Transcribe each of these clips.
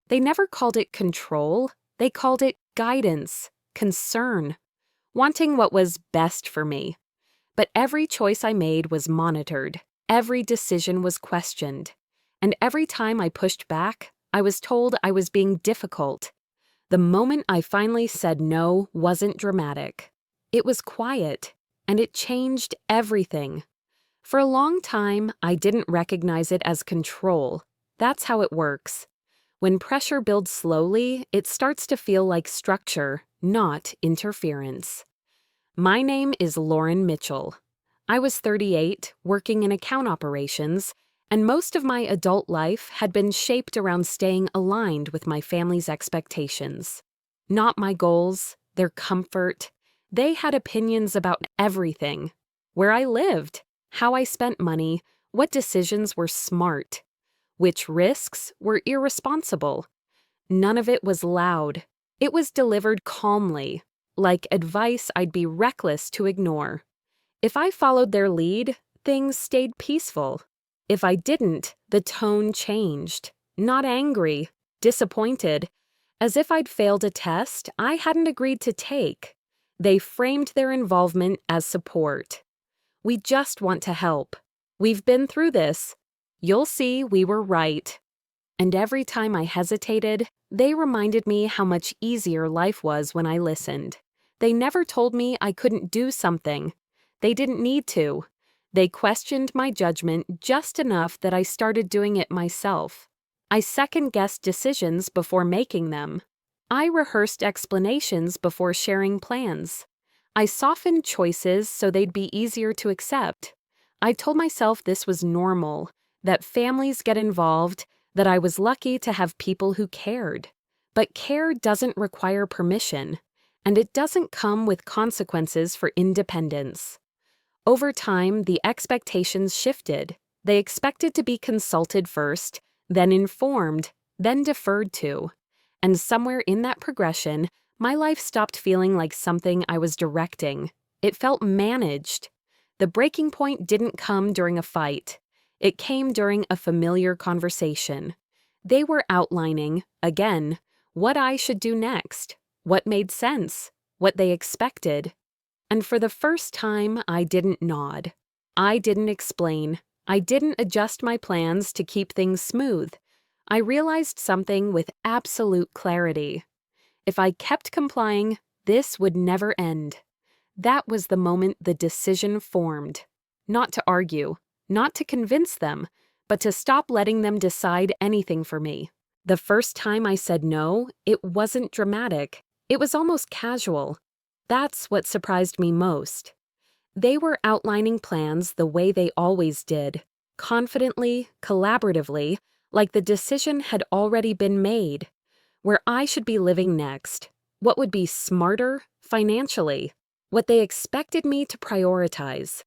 They never called it control, they called it guidance, concern, wanting what was best for me. But every choice I made was monitored, every decision was questioned, and every time I pushed back, I was told I was being difficult. The moment I finally said no wasn't dramatic. It was quiet, and it changed everything. For a long time, I didn't recognize it as control. That's how it works. When pressure builds slowly, it starts to feel like structure, not interference. My name is Lauren Mitchell. I was 38, working in account operations, and most of my adult life had been shaped around staying aligned with my family's expectations. Not my goals, their comfort. They had opinions about everything. Where I lived, how I spent money, what decisions were smart, which risks were irresponsible. None of it was loud. It was delivered calmly, like advice I'd be reckless to ignore. If I followed their lead, things stayed peaceful. If I didn't, the tone changed. Not angry, disappointed, as if I'd failed a test I hadn't agreed to take. They framed their involvement as support. We just want to help. We've been through this. You'll see we were right. And every time I hesitated, they reminded me how much easier life was when I listened. They never told me I couldn't do something. They didn't need to. They questioned my judgment just enough that I started doing it myself. I second-guessed decisions before making them. I rehearsed explanations before sharing plans. I softened choices so they'd be easier to accept. I told myself this was normal, that families get involved, that I was lucky to have people who cared. But care doesn't require permission, and it doesn't come with consequences for independence. Over time, the expectations shifted. They expected to be consulted first, then informed, then deferred to. And somewhere in that progression, my life stopped feeling like something I was directing. It felt managed. The breaking point didn't come during a fight. It came during a familiar conversation. They were outlining, again, what I should do next, what made sense, what they expected. And for the first time, I didn't nod. I didn't explain. I didn't adjust my plans to keep things smooth. I realized something with absolute clarity. If I kept complying, this would never end. That was the moment the decision formed. Not to argue, not to convince them, but to stop letting them decide anything for me. The first time I said no, it wasn't dramatic. It was almost casual. That's what surprised me most. They were outlining plans the way they always did, confidently, collaboratively, like the decision had already been made. Where I should be living next, what would be smarter financially, what they expected me to prioritize.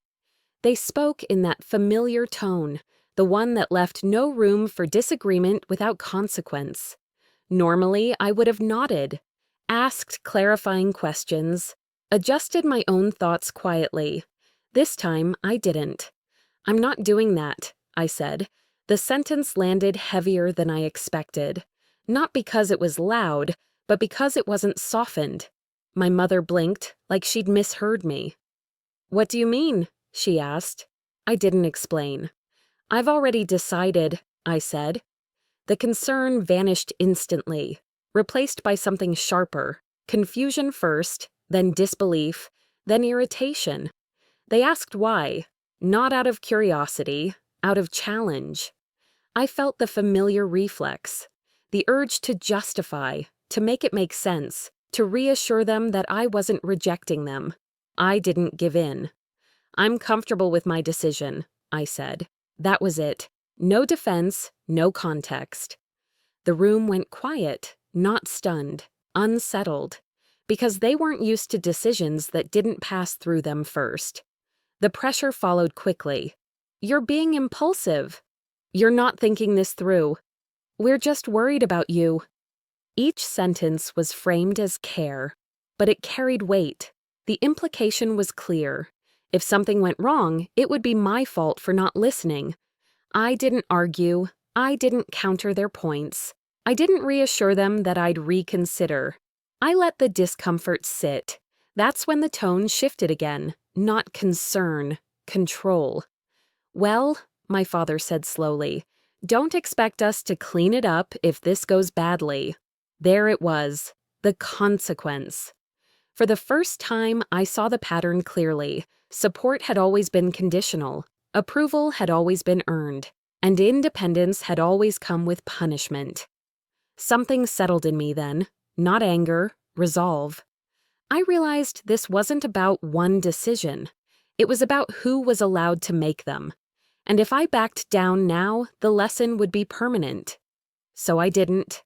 They spoke in that familiar tone, the one that left no room for disagreement without consequence. Normally, I would have nodded, asked clarifying questions, adjusted my own thoughts quietly. This time, I didn't. "I'm not doing that," I said. The sentence landed heavier than I expected. Not because it was loud, but because it wasn't softened. My mother blinked, like she'd misheard me. "What do you mean?" she asked. I didn't explain. "I've already decided," I said. The concern vanished instantly, replaced by something sharper. Confusion first, then disbelief, then irritation. They asked why, not out of curiosity, out of challenge. I felt the familiar reflex, the urge to justify, to make it make sense, to reassure them that I wasn't rejecting them. I didn't give in. "I'm comfortable with my decision," I said. That was it. No defense, no context. The room went quiet, not stunned, unsettled, because they weren't used to decisions that didn't pass through them first. The pressure followed quickly. "You're being impulsive. You're not thinking this through. We're just worried about you." Each sentence was framed as care, but it carried weight. The implication was clear. If something went wrong, it would be my fault for not listening. I didn't argue. I didn't counter their points. I didn't reassure them that I'd reconsider. I let the discomfort sit. That's when the tone shifted again. Not concern, control. "Well," my father said slowly, "don't expect us to clean it up if this goes badly." There it was, the consequence. For the first time, I saw the pattern clearly. Support had always been conditional, approval had always been earned, and independence had always come with punishment. Something settled in me then, not anger, resolve. I realized this wasn't about one decision. It was about who was allowed to make them. And if I backed down now, the lesson would be permanent. So I didn't.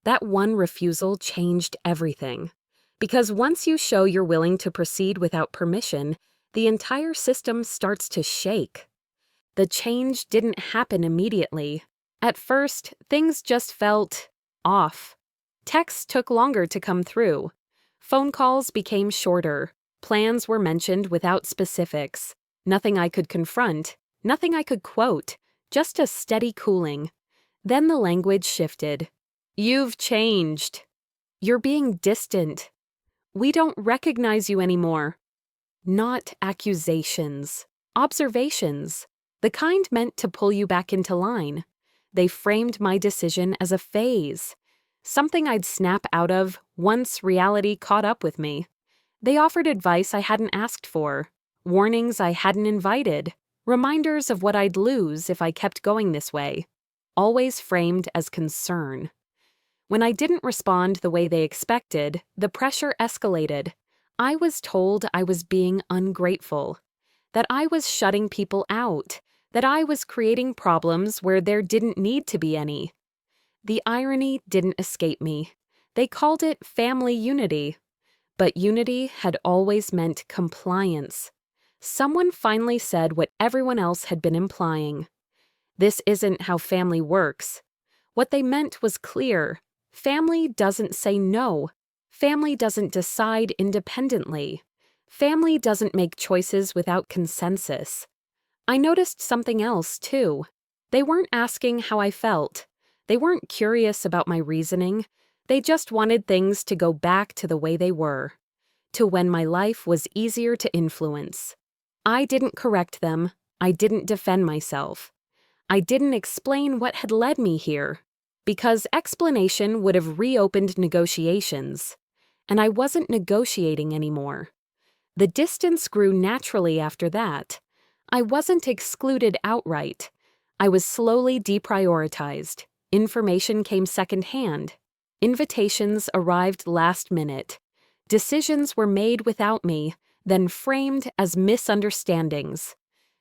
That one refusal changed everything. Because once you show you're willing to proceed without permission, the entire system starts to shake. The change didn't happen immediately. At first, things just felt off. Texts took longer to come through. Phone calls became shorter. Plans were mentioned without specifics. Nothing I could confront, nothing I could quote, just a steady cooling. Then the language shifted. "You've changed. You're being distant. We don't recognize you anymore." Not accusations, observations, the kind meant to pull you back into line. They framed my decision as a phase, something I'd snap out of once reality caught up with me. They offered advice I hadn't asked for, warnings I hadn't invited, reminders of what I'd lose if I kept going this way, always framed as concern. When I didn't respond the way they expected, the pressure escalated. I was told I was being ungrateful, that I was shutting people out, that I was creating problems where there didn't need to be any. The irony didn't escape me. They called it family unity. But unity had always meant compliance. Someone finally said what everyone else had been implying. "This isn't how family works." What they meant was clear. Family doesn't say no. Family doesn't decide independently. Family doesn't make choices without consensus. I noticed something else, too. They weren't asking how I felt. They weren't curious about my reasoning. They just wanted things to go back to the way they were, to when my life was easier to influence. I didn't correct them. I didn't defend myself. I didn't explain what had led me here, because explanation would have reopened negotiations, and I wasn't negotiating anymore. The distance grew naturally after that. I wasn't excluded outright. I was slowly deprioritized. Information came secondhand. Invitations arrived last minute. Decisions were made without me, then framed as misunderstandings.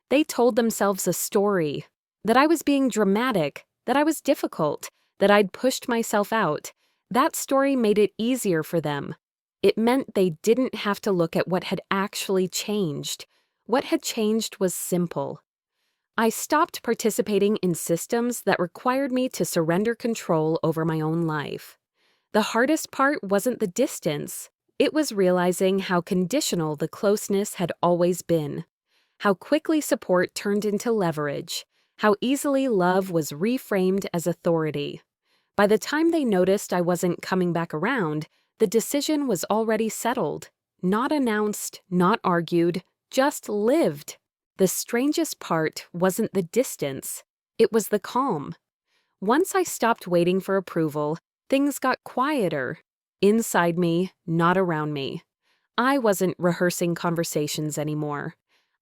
They told themselves a story, that I was being dramatic, that I was difficult, that I'd pushed myself out. That story made it easier for them. It meant they didn't have to look at what had actually changed. What had changed was simple. I stopped participating in systems that required me to surrender control over my own life. The hardest part wasn't the distance. It was realizing how conditional the closeness had always been, how quickly support turned into leverage, how easily love was reframed as authority. By the time they noticed I wasn't coming back around, the decision was already settled, not announced, not argued, just lived. The strangest part wasn't the distance, it was the calm. Once I stopped waiting for approval, things got quieter. Inside me, not around me. I wasn't rehearsing conversations anymore.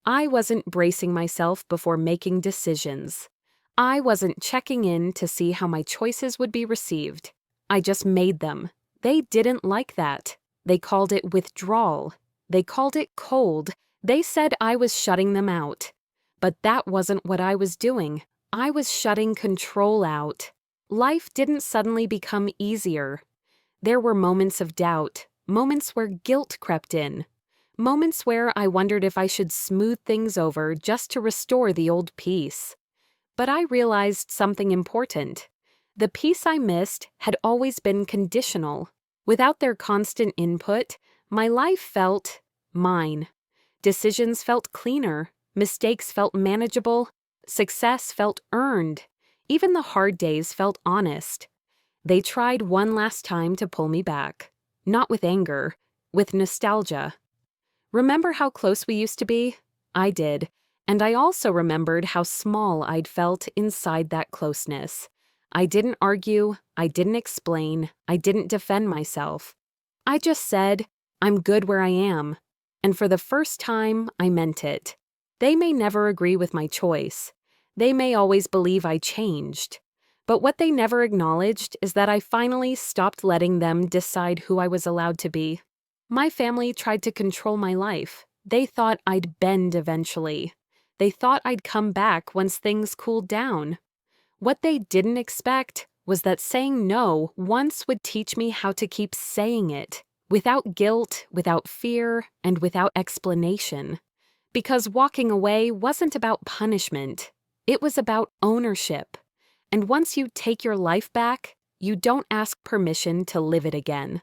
I wasn't bracing myself before making decisions. I wasn't checking in to see how my choices would be received. I just made them. They didn't like that. They called it withdrawal. They called it cold. They said I was shutting them out. But that wasn't what I was doing. I was shutting control out. Life didn't suddenly become easier. There were moments of doubt, moments where guilt crept in, moments where I wondered if I should smooth things over just to restore the old peace. But I realized something important. The peace I missed had always been conditional. Without their constant input, my life felt mine. Decisions felt cleaner, mistakes felt manageable, success felt earned. Even the hard days felt honest. They tried one last time to pull me back. Not with anger, with nostalgia. Remember how close we used to be? I did, and I also remembered how small I'd felt inside that closeness. I didn't argue, I didn't explain, I didn't defend myself. I just said, I'm good where I am. And for the first time, I meant it. They may never agree with my choice. They may always believe I changed. But what they never acknowledged is that I finally stopped letting them decide who I was allowed to be. My family tried to control my life. They thought I'd bend eventually. They thought I'd come back once things cooled down. What they didn't expect was that saying no once would teach me how to keep saying it, without guilt, without fear, and without explanation. Because walking away wasn't about punishment. It was about ownership. And once you take your life back, you don't ask permission to live it again.